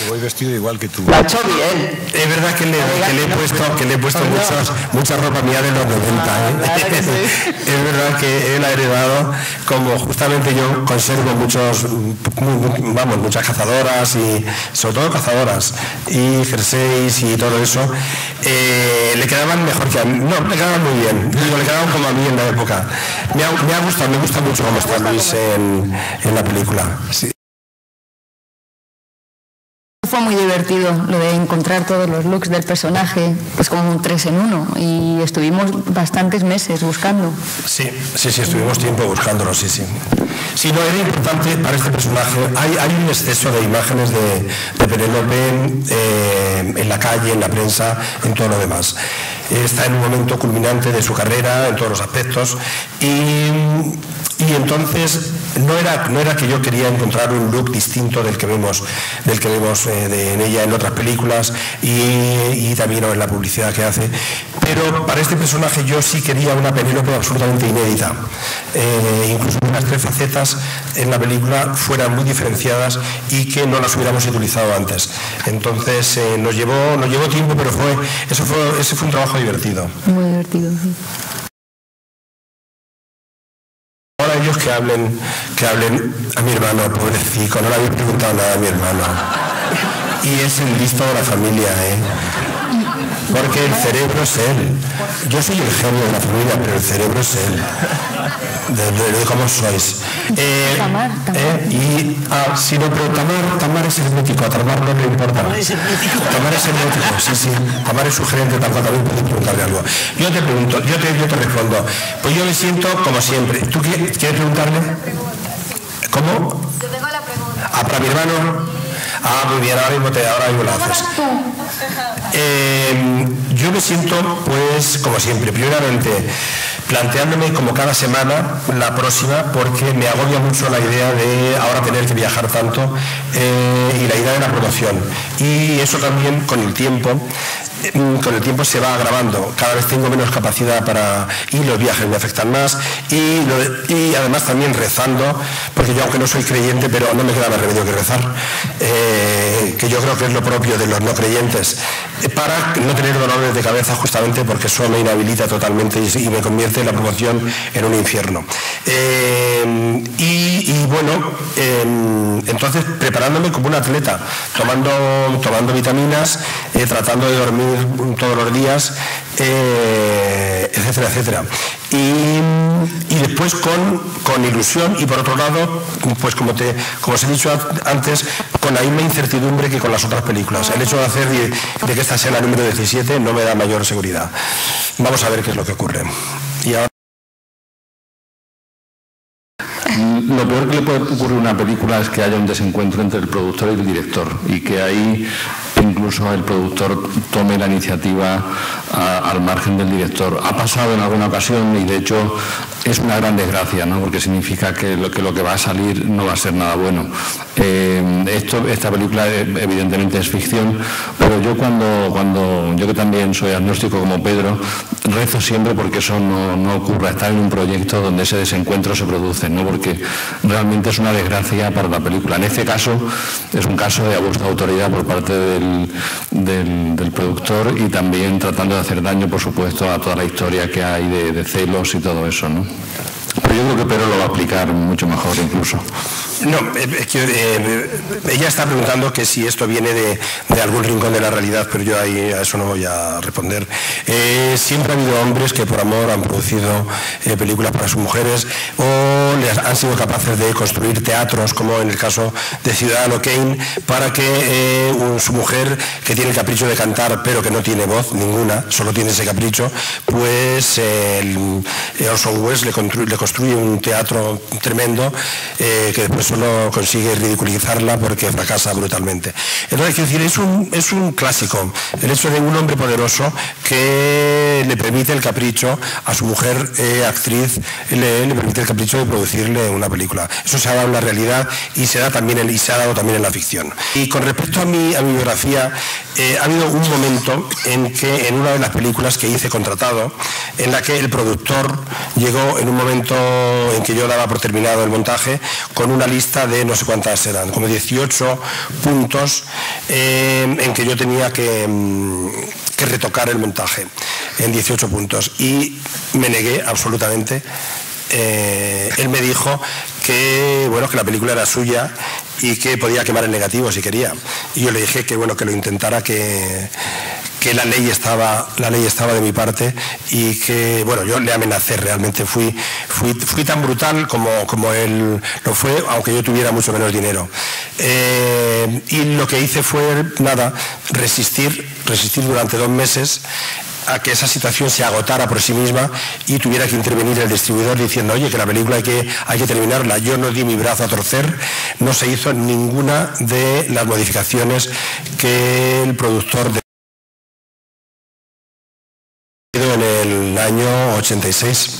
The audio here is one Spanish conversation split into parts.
Voy vestido igual que tú. Lo ha hecho bien. Es verdad que le he puesto mucha ropa mía de los 90, ¿eh? Es verdad que él ha heredado, como justamente yo conservo muchas cazadoras, y sobre todo cazadoras, y jerseys y todo eso, le quedaban mejor que a mí. No, le quedaban muy bien. Digo, le quedaban como a mí en la época. Me gusta mucho cómo está Luis en la película. Sí. Fue muy divertido lo de encontrar todos los looks del personaje, pues como un 3 en 1, y estuvimos bastantes meses buscando. Sí, estuvimos tiempo buscándolo, sí. Sí, no, era importante para este personaje. Hay un exceso de imágenes de Penélope en la calle, en la prensa, en todo lo demás. Está en un momento culminante de su carrera en todos los aspectos, y entonces no era que yo quería encontrar un look distinto del que vemos en ella en otras películas y también en la publicidad que hace, pero para este personaje yo sí quería una Penélope absolutamente inédita, incluso unas 3 facetas en la película fueran muy diferenciadas y que no las hubiéramos utilizado antes. Entonces nos llevó tiempo, pero ese fue un trabajo divertido. Muy divertido, sí. Ahora ellos que hablen a mi hermano, pobrecito, no le habéis preguntado nada a mi hermano. Y es el listo de la familia, porque el cerebro es él. Yo soy el genio de la familia, pero el cerebro es él. De cómo sois. Tamar. Sí, no, pero Tamar es hermético, a Tamar no le importa. Tamar es hermético, sí. Tamar es sugerente, también puedes preguntarle algo. Yo te pregunto, yo te respondo. Pues yo me siento como siempre. ¿Tú quieres preguntarle? ¿Cómo? Yo tengo la pregunta. ¿Para mi hermano? Muy bien, ahora mismo la haces. Yo me siento, pues, como siempre, primeramente planteándome como cada semana la próxima, porque me agobia mucho la idea de ahora tener que viajar tanto y la idea de la promoción. Y eso también con el tiempo se va agravando. Cada vez tengo menos capacidad y los viajes me afectan más, y además también rezando, porque yo, aunque no soy creyente, pero no me queda más remedio que rezar, que yo creo que es lo propio de los no creyentes, para no tener dolores de cabeza, justamente porque eso me inhabilita totalmente y me convierte la promoción en un infierno. Entonces preparándome como un atleta, tomando vitaminas, tratando de dormir todos los días, etcétera. Y después con ilusión, y por otro lado, pues como os he dicho antes, con la misma incertidumbre que con las otras películas. El hecho de que esta sea la número 17 no me da mayor seguridad. Vamos a ver qué es lo que ocurre. Y ahora... Lo peor que le puede ocurrir a una película es que haya un desencuentro entre el productor y el director, y que ahí incluso el productor tome la iniciativa al margen del director. Ha pasado en alguna ocasión, y de hecho es una gran desgracia, ¿no? Porque significa que lo que va a salir no va a ser nada bueno. Esta película evidentemente es ficción, pero yo yo que también soy agnóstico como Pedro, rezo siempre porque eso no ocurra, estar en un proyecto donde ese desencuentro se produce, ¿no? Porque realmente es una desgracia para la película. En este caso es un caso de abuso de autoridad por parte del productor, y también tratando de hacer daño, por supuesto, a toda la historia que hay de celos y todo eso, ¿no? Pero yo creo que Pedro lo va a explicar mucho mejor incluso. No, es que ella está preguntando que si esto viene de algún rincón de la realidad, pero yo ahí a eso no voy a responder. Siempre ha habido hombres que por amor han producido películas para sus mujeres, o han sido capaces de construir teatros, como en el caso de Ciudadano Kane, para que su mujer, que tiene el capricho de cantar pero que no tiene voz ninguna, solo tiene ese capricho, pues Orson Welles le construye un teatro tremendo, que después solo consigue ridiculizarla porque fracasa brutalmente. Entonces, quiero decir, es un clásico el hecho de un hombre poderoso que le permite el capricho a su mujer actriz, le permite el capricho de producirle una película. Eso se ha dado en la realidad y se ha dado también en la ficción. Y con respecto a mi biografía, ha habido un momento en que en una de las películas que hice contratado, en la que el productor llegó en un momento en que yo daba por terminado el montaje, con una lista de no sé cuántas eran, como 18 puntos en que yo tenía que retocar el montaje, en 18 puntos. Y me negué absolutamente. Él me dijo que, bueno, que la película era suya y que podía quemar el negativo si quería. Y yo le dije que, bueno, que lo intentara, que la ley estaba de mi parte, y que, bueno, yo le amenacé realmente. Fui tan brutal como él lo fue, aunque yo tuviera mucho menos dinero. Y lo que hice fue, nada, resistir durante 2 meses a que esa situación se agotara por sí misma y tuviera que intervenir el distribuidor diciendo, oye, que la película hay que terminarla. Yo no di mi brazo a torcer, no se hizo ninguna de las modificaciones que el productor en el año 86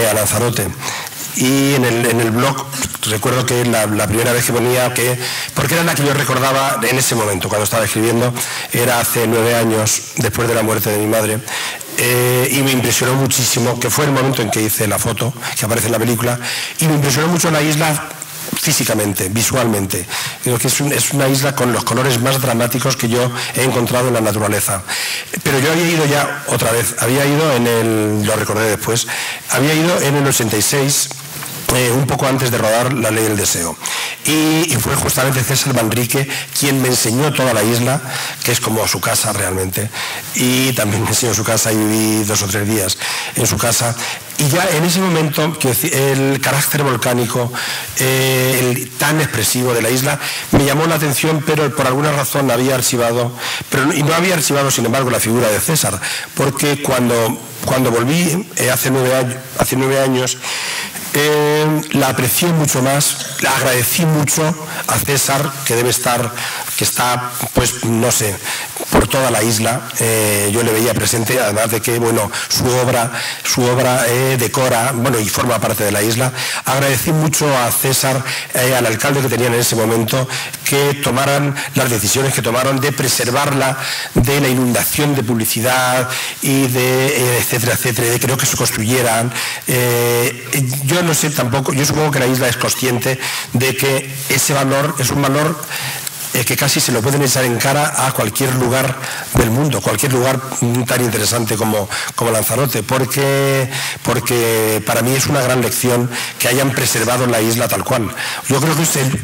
a Lanzarote. Y en el blog recuerdo que la primera vez que ponía porque era la que yo recordaba en ese momento cuando estaba escribiendo, era hace 9 años después de la muerte de mi madre, y me impresionó muchísimo, que fue el momento en que hice la foto que aparece en la película, y me impresionó mucho la isla físicamente, visualmente. Creo que es una isla con los colores más dramáticos que yo he encontrado en la naturaleza. Pero yo había ido ya otra vez, lo recordé después, había ido en el 86, un poco antes de rodar La Ley del Deseo. Y fue justamente César Manrique quien me enseñó toda la isla, que es como su casa realmente. Y también me enseñó su casa y viví 2 o 3 días en su casa. Y ya en ese momento, el carácter volcánico tan expresivo de la isla me llamó la atención, pero por alguna razón había archivado, y no había archivado, sin embargo, la figura de César, porque cuando volví hace 9 años, la aprecié mucho más, le agradecí mucho a César, que está, pues no sé, por toda la isla. Yo le veía presente, además de que, bueno, su obra decora, bueno, y forma parte de la isla. Agradecí mucho a César, al alcalde que tenían en ese momento, que tomaran las decisiones que tomaron de preservarla de la inundación de publicidad y de etcétera, etcétera, de que no que se construyeran. Yo no sé tampoco, yo supongo que la isla es consciente de que ese valor es un valor que casi se lo pueden echar en cara a cualquier lugar del mundo, cualquier lugar tan interesante como Lanzarote, porque para mí es una gran lección que hayan preservado la isla tal cual. Yo creo que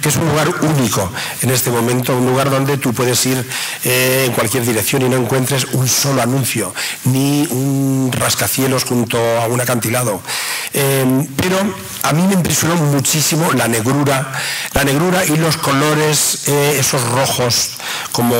es un lugar único en este momento, un lugar donde tú puedes ir en cualquier dirección y no encuentres un solo anuncio, ni un rascacielos junto a un acantilado. Pero a mí me impresionó muchísimo la negrura y los colores, esos rojos como